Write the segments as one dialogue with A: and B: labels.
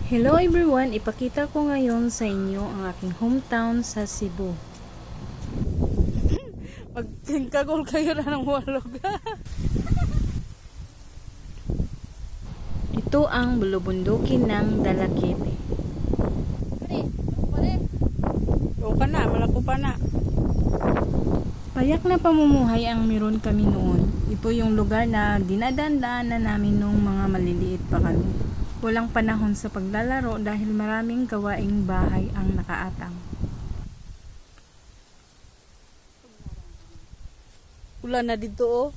A: Hello everyone! Ipakita ko ngayon sa inyo ang aking hometown sa Cebu. Pagtingkagol kayo na ng walog. Ito ang bulubundukin ng Dalakit.
B: O ka na, malako pa na.
A: Payak na pamumuhay ang meron kami noon. Ito yung lugar na dinadaan-daanan namin nung mga maliliit pa kami. Walang panahon sa paglalaro dahil maraming gawaing bahay ang nakaatang.
B: Ulan na dito oh.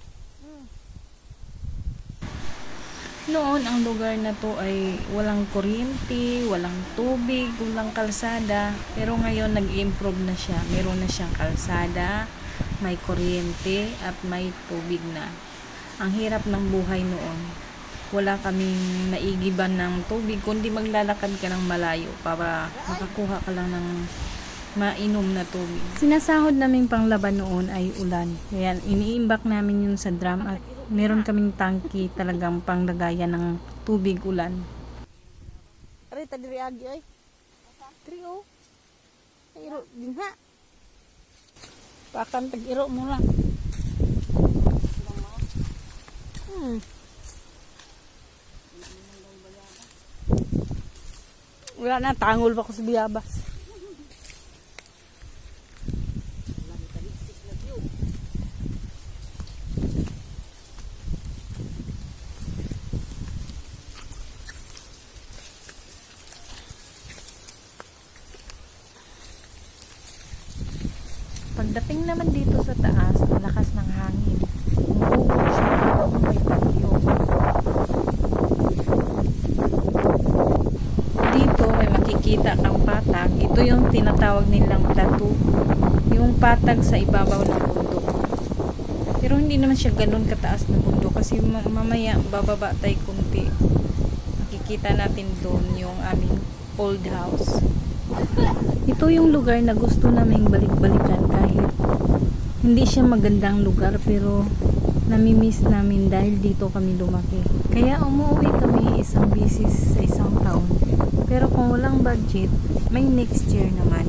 A: Noon ang lugar na to ay walang kuryente, walang tubig, walang kalsada. Pero ngayon nag-improve na siya. Meron na siyang kalsada, may kuryente at may tubig na. Ang hirap ng buhay noon. Wala kaming naigiban ng tubig, kundi maglalakad ka ng malayo para makakuha ka lang ng mainom na tubig. Sinasahod naming panglaban noon ay ulan. Kaya iniimbak namin yun sa drum at meron kaming tangki talagang panglagayan ng tubig ulan.
B: Ari ta diri agi ay. Diri oh. Iro din ha. Pakan tag-iro mo lang. Wala na, tangol pa ko sa biyabas.
A: Pagdating naman dito sa taas, ang lakas ng hangin. Umuugong siya habang may bagyo. Dito may makikita kang patag. Ito yung tinatawag nilang plateau. Yung patag sa ibabaw ng bundok. Pero hindi naman siya ganun kataas na bundok kasi mamaya bababa tayo kunti. Makikita natin doon yung aming old house. Ito yung lugar na gusto naming balik-balikan kahit hindi siya magandang lugar pero namimiss namin dahil dito kami lumaki. Kaya umuwi kami isang beses sa isang taon. Pero kung walang budget, may next year naman.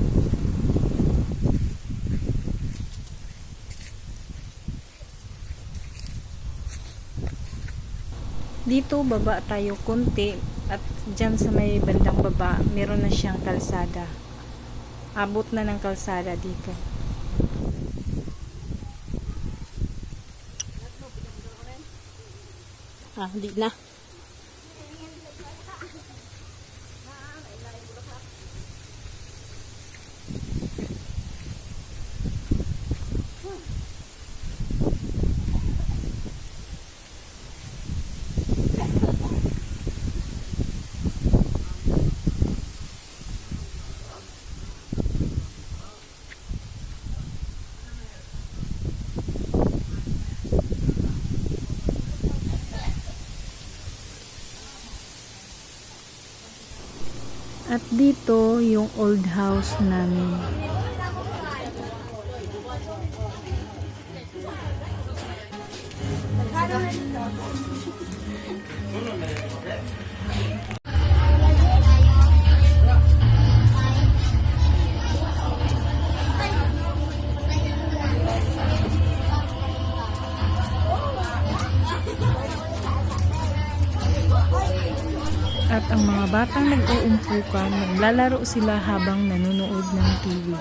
A: Dito baba tayo konti at dyan sa may bandang baba meron na siyang kalsada. Abot na ng kalsada dito.
B: Di na.
A: At dito yung old house namin. At ang mga batang nag-uumpukan, naglalaro sila habang nanonood ng TV.